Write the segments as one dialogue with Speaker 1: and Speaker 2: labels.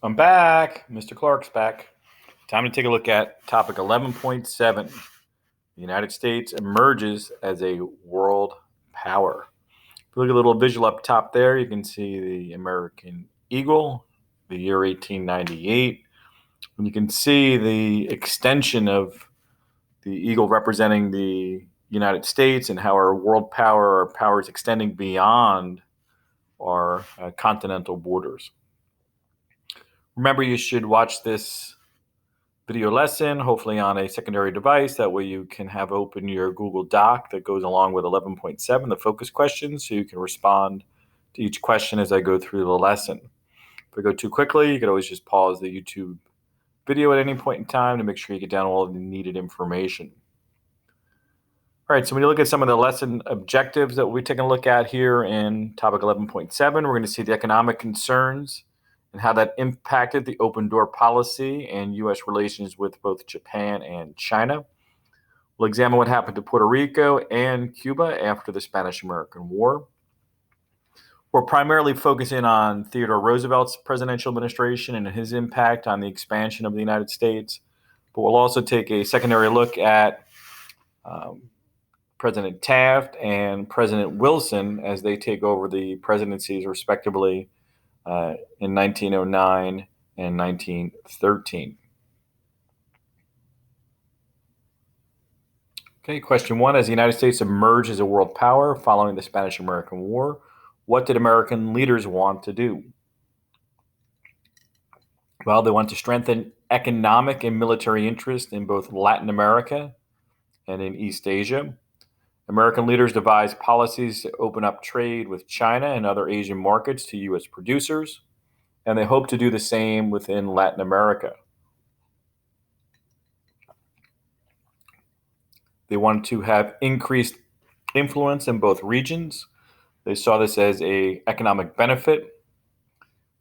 Speaker 1: I'm back. Mr. Clarke's back. Time to take a look at topic 11.7. The United States emerges as a world power. If you look at a little visual up top there, you can see the American eagle, the year 1898. And you can see the extension of the eagle representing the United States and how our world power, our power is extending beyond our continental borders. Remember, you should watch this video lesson, hopefully on a secondary device. That way you can have open your Google Doc that goes along with 11.7, the focus questions, so you can respond to each question as I go through the lesson. If I go too quickly, you can always just pause the YouTube video at any point in time to make sure you get down all the needed information. All right, so when you look at some of the lesson objectives that we're taking a look at here in topic 11.7, we're going to see the economic concerns and how that impacted the open door policy and U.S. relations with both Japan and China. We'll examine what happened to Puerto Rico and Cuba after the Spanish-American War. We're primarily focusing on Theodore Roosevelt's presidential administration and his impact on the expansion of the United States. But we'll also take a secondary look at President Taft and President Wilson as they take over the presidencies respectively in 1909 and 1913. Okay, question one. As the United States emerged as a world power following the Spanish-American War, what did American leaders want to do? Well, they wanted to strengthen economic and military interest in both Latin America and in East Asia. American leaders devised policies to open up trade with China and other Asian markets to U.S. producers, and they hope to do the same within Latin America. They wanted to have increased influence in both regions. They saw this as an economic benefit,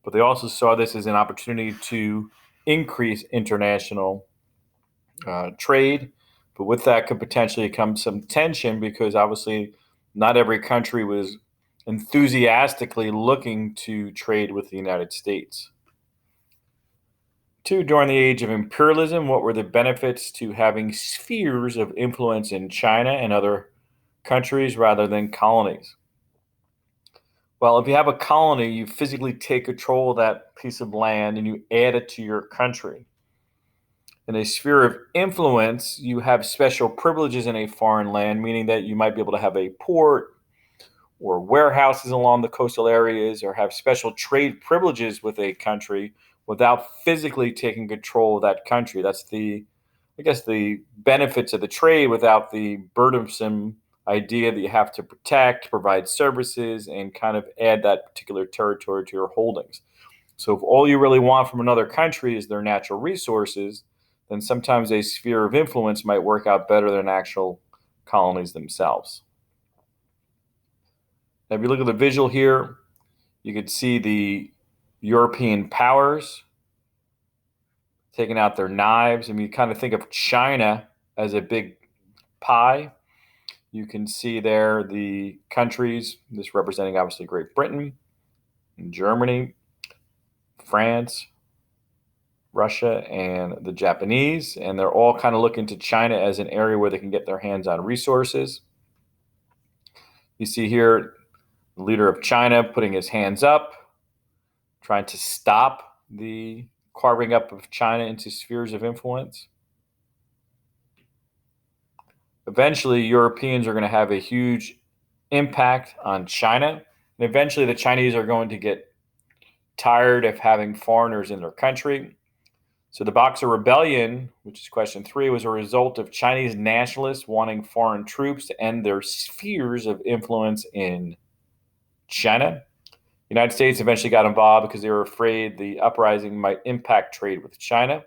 Speaker 1: but they also saw this as an opportunity to increase international trade. But with that could potentially come some tension because obviously not every country was enthusiastically looking to trade with the United States. Two, during the age of imperialism, what were the benefits to having spheres of influence in China and other countries rather than colonies? Well, if you have a colony, you physically take control of that piece of land and you add it to your country. In a sphere of influence, you have special privileges in a foreign land, meaning that you might be able to have a port or warehouses along the coastal areas or have special trade privileges with a country without physically taking control of that country. That's the benefits of the trade without the burdensome idea that you have to protect, provide services, and kind of add that particular territory to your holdings. So if all you really want from another country is their natural resources, then sometimes a sphere of influence might work out better than actual colonies themselves. Now, if you look at the visual here, you could see the European powers taking out their knives. And you kind of think of China as a big pie. You can see there the countries, this representing obviously Great Britain, Germany, France, Russia, and the Japanese. And they're all kind of looking to China as an area where they can get their hands on resources. You see here the leader of China putting his hands up, trying to stop the carving up of China into spheres of influence. Eventually, Europeans are going to have a huge impact on China. And eventually, the Chinese are going to get tired of having foreigners in their country. So the Boxer Rebellion, which is question 3, was a result of Chinese nationalists wanting foreign troops to end their spheres of influence in China. The United States eventually got involved because they were afraid the uprising might impact trade with China.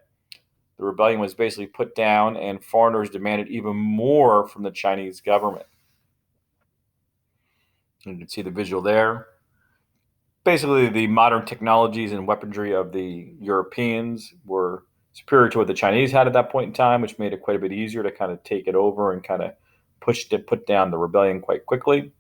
Speaker 1: The rebellion was basically put down, and foreigners demanded even more from the Chinese government. You can see the visual there. Basically, the modern technologies and weaponry of the Europeans were superior to what the Chinese had at that point in time, which made it quite a bit easier to kind of take it over and kind of put down the rebellion quite quickly.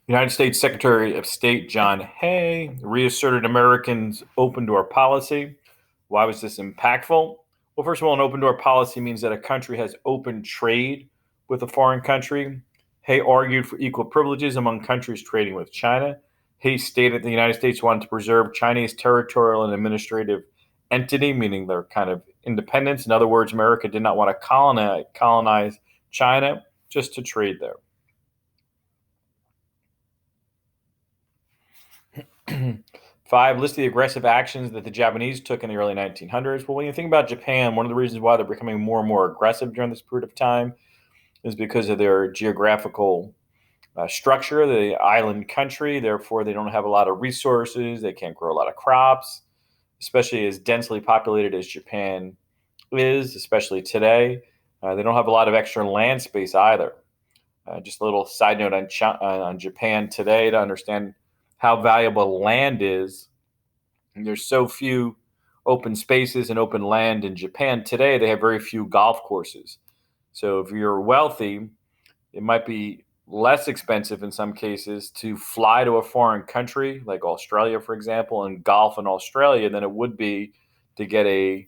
Speaker 1: United States Secretary of State John Hay reasserted Americans' open door policy. Why was this impactful? Well, first of all, an open door policy means that a country has open trade with a foreign country. Hay argued for equal privileges among countries trading with China. Hay stated the United States wanted to preserve Chinese territorial and administrative entity, meaning their kind of independence. In other words, America did not want to colonize China, just to trade there. Five, list the aggressive actions that the Japanese took in the early 1900s. Well, when you think about Japan, one of the reasons why they're becoming more and more aggressive during this period of time is because of their geographical structure, the island country. Therefore, they don't have a lot of resources. They can't grow a lot of crops, especially as densely populated as Japan is, especially today. They don't have a lot of extra land space either. Just a little side note on Japan today to understand how valuable land is. And there's so few open spaces and open land in Japan today, they have very few golf courses. So if you're wealthy, it might be less expensive in some cases to fly to a foreign country, like Australia, for example, and golf in Australia than it would be to get a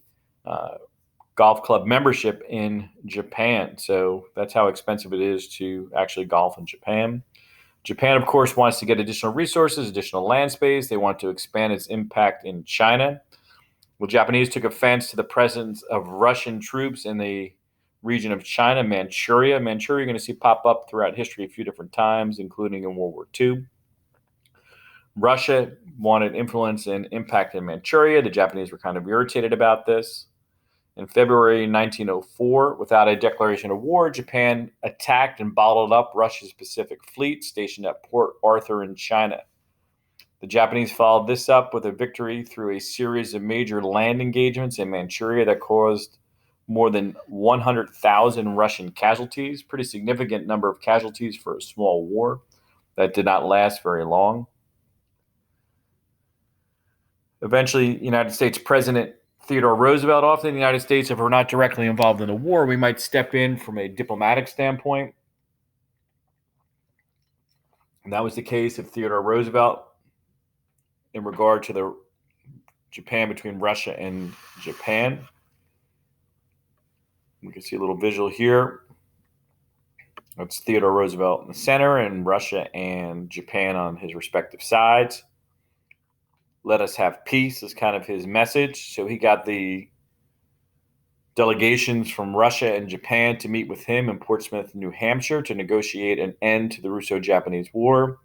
Speaker 1: golf club membership in Japan. So that's how expensive it is to actually golf in Japan. Japan, of course, wants to get additional resources, additional land space. They want to expand its impact in China. Well, Japanese took offense to the presence of Russian troops in the region of China, Manchuria. Manchuria, you're going to see pop up throughout history a few different times, including in World War II. Russia wanted influence and impact in Manchuria. The Japanese were kind of irritated about this. In February 1904, without a declaration of war, Japan attacked and bottled up Russia's Pacific Fleet stationed at Port Arthur in China. The Japanese followed this up with a victory through a series of major land engagements in Manchuria that caused more than 100,000 Russian casualties, pretty significant number of casualties for a small war that did not last very long. Eventually, United States President Theodore Roosevelt, often in the United States, if we're not directly involved in a war, we might step in from a diplomatic standpoint. And that was the case of Theodore Roosevelt in regard to the Japan between Russia and Japan. We can see a little visual here. That's Theodore Roosevelt in the center and Russia and Japan on his respective sides. Let us have peace is kind of his message. So he got the delegations from Russia and Japan to meet with him in Portsmouth, New Hampshire, to negotiate an end to the Russo-Japanese War.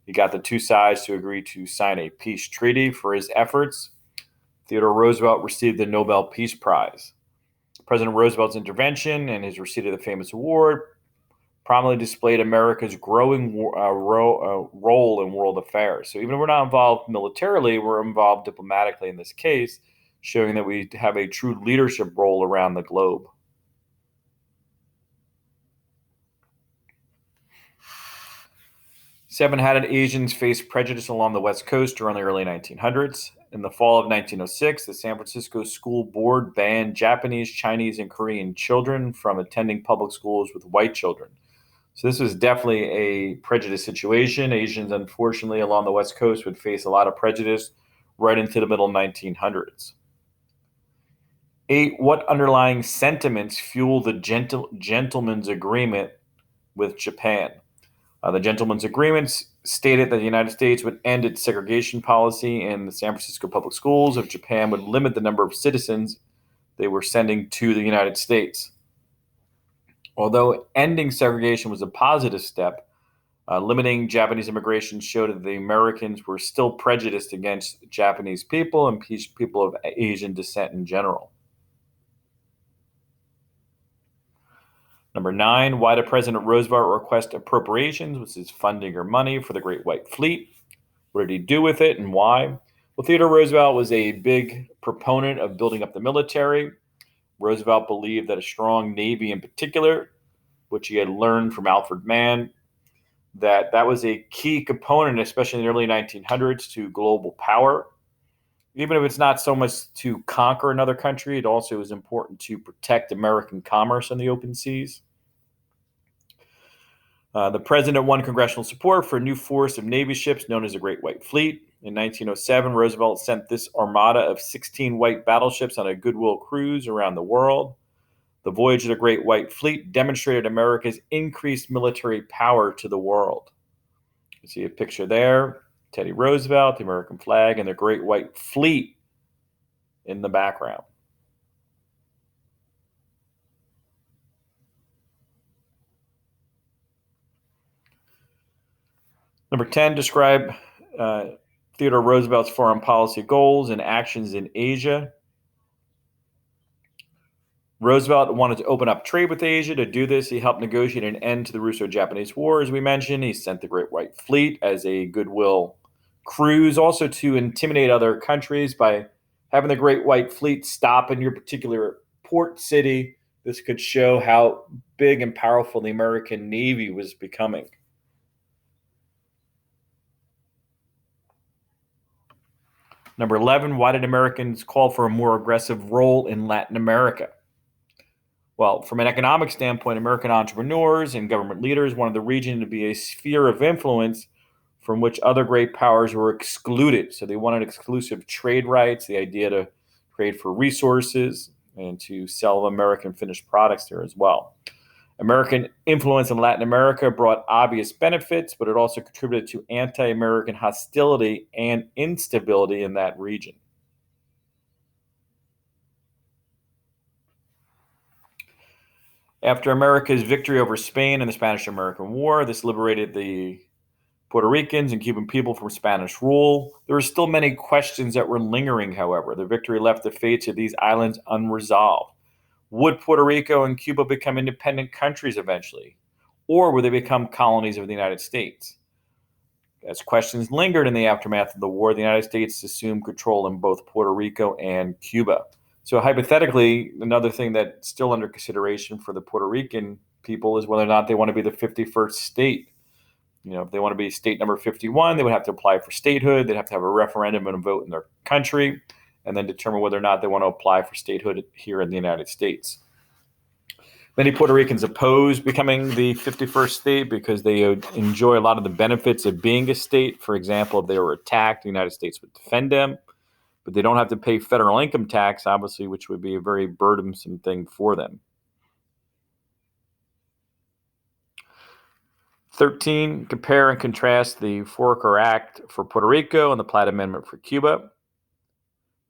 Speaker 1: He got the two sides to agree to sign a peace treaty. For his efforts, Theodore Roosevelt received the Nobel Peace Prize. President Roosevelt's intervention and his receipt of the famous award prominently displayed America's growing role in world affairs. So even if we're not involved militarily, we're involved diplomatically in this case, showing that we have a true leadership role around the globe. Seven, how did Asians face prejudice along the West Coast during the early 1900s? In the fall of 1906, the San Francisco School Board banned Japanese, Chinese, and Korean children from attending public schools with white children. So this was definitely a prejudice situation. Asians, unfortunately, along the West Coast would face a lot of prejudice right into the middle 1900s. 8, what underlying sentiments fuel the gentleman's agreement with Japan? The gentleman's agreements stated that the United States would end its segregation policy in the San Francisco public schools if Japan would limit the number of citizens they were sending to the United States. Although ending segregation was a positive step, limiting Japanese immigration showed that the Americans were still prejudiced against Japanese people and people of Asian descent in general. Number 9, why did President Roosevelt request appropriations, which is funding or money, for the Great White Fleet? What did he do with it and why? Well, Theodore Roosevelt was a big proponent of building up the military. Roosevelt believed that a strong Navy in particular, which he had learned from Alfred Mann, that was a key component, especially in the early 1900s, to global power. Even if it's not so much to conquer another country, it also is important to protect American commerce on the open seas. The president won congressional support for a new force of Navy ships known as the Great White Fleet. In 1907, Roosevelt sent this armada of 16 white battleships on a goodwill cruise around the world. The voyage of the Great White Fleet demonstrated America's increased military power to the world. You see a picture there, Teddy Roosevelt, the American flag, and the Great White Fleet in the background. Number 10, describe Theodore Roosevelt's foreign policy goals and actions in Asia. Roosevelt wanted to open up trade with Asia. To do this, he helped negotiate an end to the Russo-Japanese War, as we mentioned. He sent the Great White Fleet as a goodwill cruise, also to intimidate other countries by having the Great White Fleet stop in your particular port city. This could show how big and powerful the American Navy was becoming. Number 11, why did Americans call for a more aggressive role in Latin America? Well, from an economic standpoint, American entrepreneurs and government leaders wanted the region to be a sphere of influence from which other great powers were excluded. So they wanted exclusive trade rights, the idea to trade for resources, and to sell American finished products there as well. American influence in Latin America brought obvious benefits, but it also contributed to anti-American hostility and instability in that region. After America's victory over Spain in the Spanish-American War, this liberated the Puerto Ricans and Cuban people from Spanish rule. There were still many questions that were lingering, however. The victory left the fates of these islands unresolved. Would Puerto Rico and Cuba become independent countries eventually? Or would they become colonies of the United States? As questions lingered in the aftermath of the war, the United States assumed control in both Puerto Rico and Cuba. So hypothetically, another thing that's still under consideration for the Puerto Rican people is whether or not they want to be the 51st state. If they want to be state number 51, they would have to apply for statehood. They'd have to have a referendum and a vote in their country, and then determine whether or not they want to apply for statehood here in the United States. Many Puerto Ricans oppose becoming the 51st state because they enjoy a lot of the benefits of being a state. For example, if they were attacked, the United States would defend them, but they don't have to pay federal income tax, obviously, which would be a very burdensome thing for them. 13, compare and contrast the Foraker Act for Puerto Rico and the Platt Amendment for Cuba.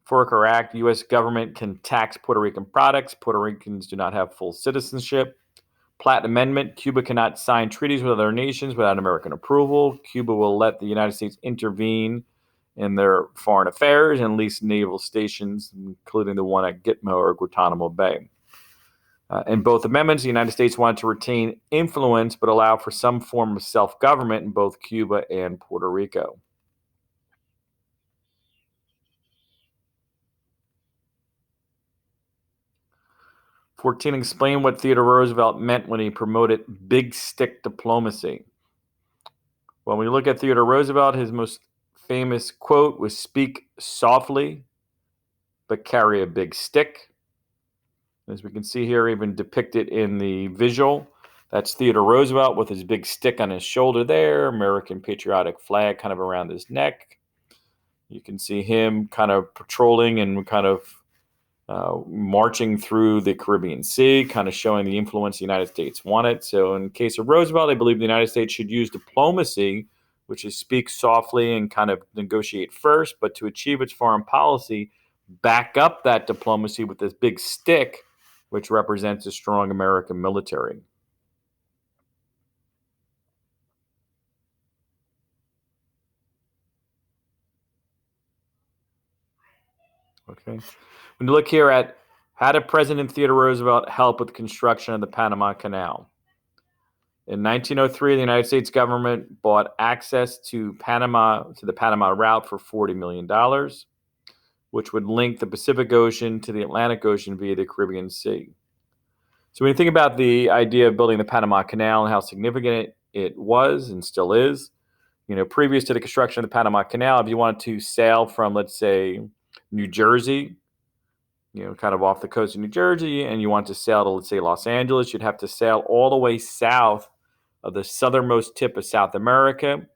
Speaker 1: Foraker Act, U.S. government can tax Puerto Rican products. Puerto Ricans do not have full citizenship. Platt Amendment, Cuba cannot sign treaties with other nations without American approval. Cuba will let the United States intervene in their foreign affairs and lease naval stations, including the one at Gitmo or Guantanamo Bay. In both amendments, the United States wanted to retain influence but allow for some form of self-government in both Cuba and Puerto Rico. "14, explain what Theodore Roosevelt meant when he promoted big stick diplomacy." Well, when you look at Theodore Roosevelt, his most famous quote was, "Speak softly, but carry a big stick." As we can see here, even depicted in the visual, that's Theodore Roosevelt with his big stick on his shoulder there, American patriotic flag kind of around his neck. You can see him kind of patrolling and kind of marching through the Caribbean Sea, kind of showing the influence the United States wanted. So in case of Roosevelt, I believe the United States should use diplomacy, which is speak softly and kind of negotiate first, but to achieve its foreign policy, back up that diplomacy with this big stick, which represents a strong American military. Okay. When you look here at how did President Theodore Roosevelt help with the construction of the Panama Canal? In 1903, the United States government bought access to the Panama route for $40 million, which would link the Pacific Ocean to the Atlantic Ocean via the Caribbean Sea. So when you think about the idea of building the Panama Canal and how significant it was and still is, previous to the construction of the Panama Canal, if you wanted to sail from, let's say, New Jersey, kind of off the coast of New Jersey, and you want to sail to, let's say, Los Angeles, you'd have to sail all the way south of the southernmost tip of South America,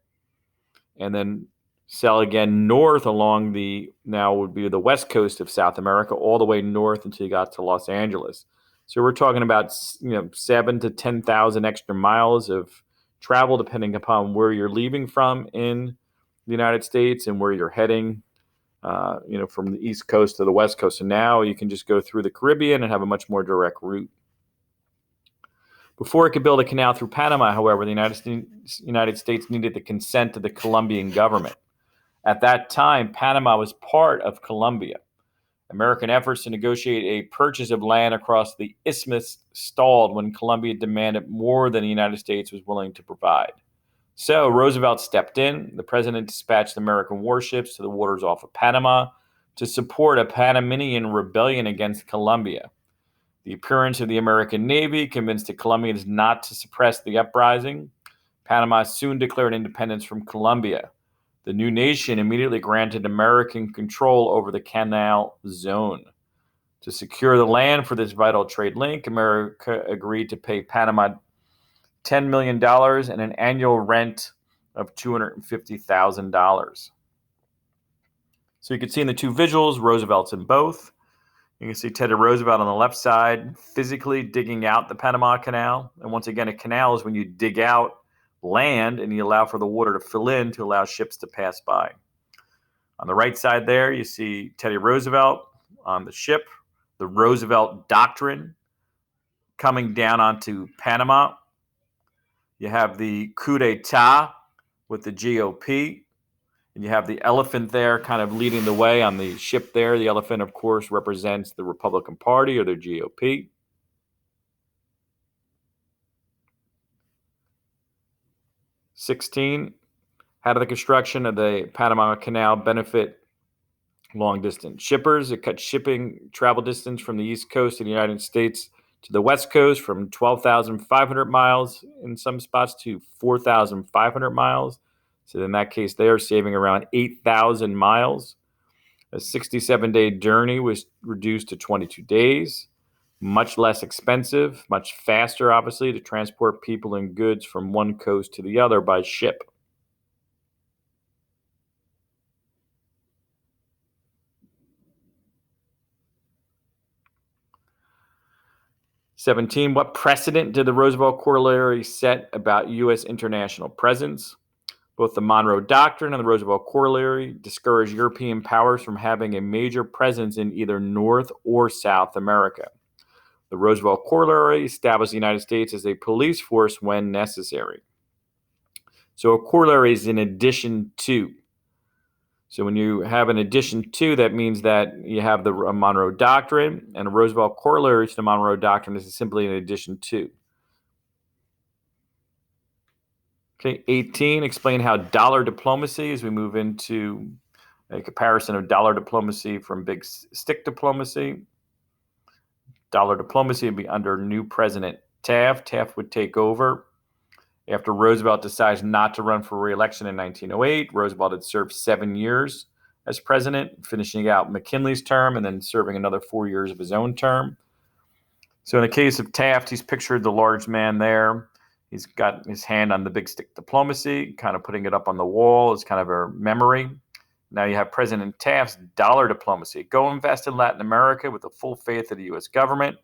Speaker 1: and then sail again north along the now would be the west coast of South America, all the way north until you got to Los Angeles. So we're talking about 7,000 to 10,000 extra miles of travel, depending upon where you're leaving from in the United States and where you're heading. From the East Coast to the West Coast. So now you can just go through the Caribbean and have a much more direct route. Before it could build a canal through Panama, however, the United States needed the consent of the Colombian government. At that time, Panama was part of Colombia. American efforts to negotiate a purchase of land across the isthmus stalled when Colombia demanded more than the United States was willing to provide. So Roosevelt stepped in. The president dispatched American warships to the waters off of Panama to support a Panamanian rebellion against Colombia. The appearance of the American Navy convinced the Colombians not to suppress the uprising. Panama soon declared independence from Colombia. The new nation immediately granted American control over the canal zone. To secure the land for this vital trade link, America agreed to pay Panama $10 million and an annual rent of $250,000. So you can see in the two visuals, Roosevelt's in both. You can see Teddy Roosevelt on the left side, physically digging out the Panama Canal. And once again, a canal is when you dig out land and you allow for the water to fill in to allow ships to pass by. On the right side there, you see Teddy Roosevelt on the ship, the Roosevelt Doctrine coming down onto Panama. You have the coup d'etat with the GOP, and you have the elephant there kind of leading the way on the ship there. The elephant, of course, represents the Republican Party or the GOP. (16) How did the construction of the Panama Canal benefit long-distance shippers? It cut shipping travel distance from the East Coast of the United States to the West Coast from 12,500 miles in some spots to 4,500 miles. So in that case, they are saving around 8,000 miles. A 67-day journey was reduced to 22 days. Much less expensive, much faster, obviously, to transport people and goods from one coast to the other by ship. (17) What precedent did the Roosevelt Corollary set about U.S. international presence? Both the Monroe Doctrine and the Roosevelt Corollary discouraged European powers from having a major presence in either North or South America. The Roosevelt Corollary established the United States as a police force when necessary. So a corollary is in addition to. So when you have an addition to, that means that you have the Monroe Doctrine, and a Roosevelt Corollary to the Monroe Doctrine is simply an addition to. Okay, 18, explain how dollar diplomacy, as we move into a comparison of dollar diplomacy from big stick diplomacy. Dollar diplomacy would be under new President Taft. Taft would take over after Roosevelt decides not to run for re-election in 1908. Roosevelt had served 7 years as president, finishing out McKinley's term and then serving another 4 years of his own term. So in the case of Taft, he's pictured the large man there. He's got his hand on the big stick diplomacy, kind of putting it up on the wall as kind of a memory. Now you have President Taft's dollar diplomacy. Go invest in Latin America with the full faith of the U.S. government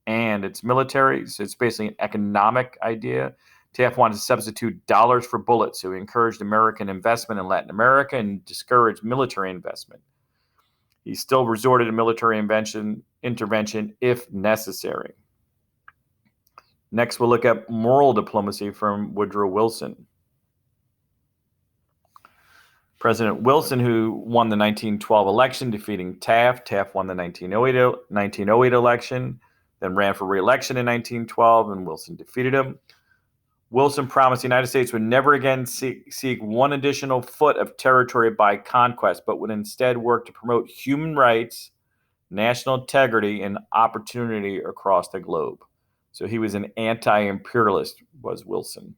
Speaker 1: and its military. So it's basically an economic idea. Taft wanted to substitute dollars for bullets, so he encouraged American investment in Latin America and discouraged military investment. He still resorted to military intervention if necessary. Next, we'll look at moral diplomacy from Woodrow Wilson. President Wilson, who won the 1912 election, defeating Taft. Taft won the 1908 election, then ran for re-election in 1912, and Wilson defeated him. Wilson promised the United States would never again seek one additional foot of territory by conquest, but would instead work to promote human rights, national integrity, and opportunity across the globe. So he was an anti-imperialist, was Wilson.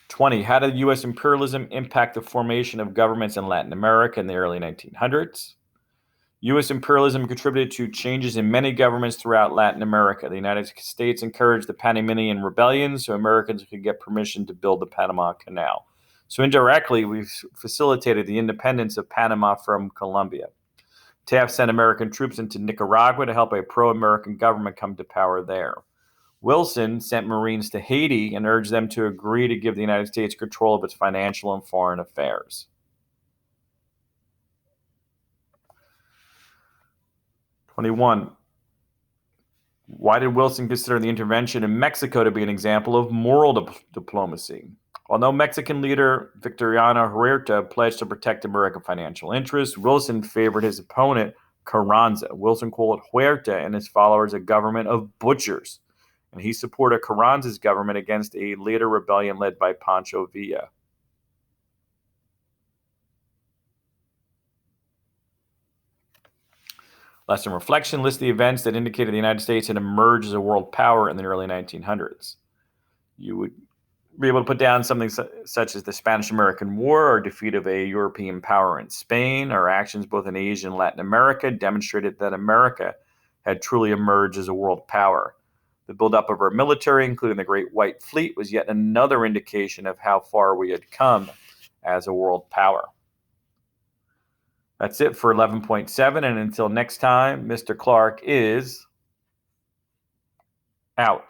Speaker 1: 20. How did U.S. imperialism impact the formation of governments in Latin America in the early 1900s? U.S. imperialism contributed to changes in many governments throughout Latin America. The United States encouraged the Panamanian rebellion so Americans could get permission to build the Panama Canal. So indirectly, we've facilitated the independence of Panama from Colombia. Taft sent American troops into Nicaragua to help a pro-American government come to power there. Wilson sent Marines to Haiti and urged them to agree to give the United States control of its financial and foreign affairs. 21. Why did Wilson consider the intervention in Mexico to be an example of moral diplomacy? Although Mexican leader Victoriano Huerta pledged to protect American financial interests, Wilson favored his opponent, Carranza. Wilson called Huerta and his followers a government of butchers, and he supported Carranza's government against a later rebellion led by Pancho Villa. Lesson reflection lists the events that indicated the United States had emerged as a world power in the early 1900s. You would be able to put down something such as the Spanish-American War or defeat of a European power in Spain. Our actions both in Asia and Latin America demonstrated that America had truly emerged as a world power. The buildup of our military, including the Great White Fleet, was yet another indication of how far we had come as a world power. That's it for 11.7, and until next time, Mr. Clarke is out.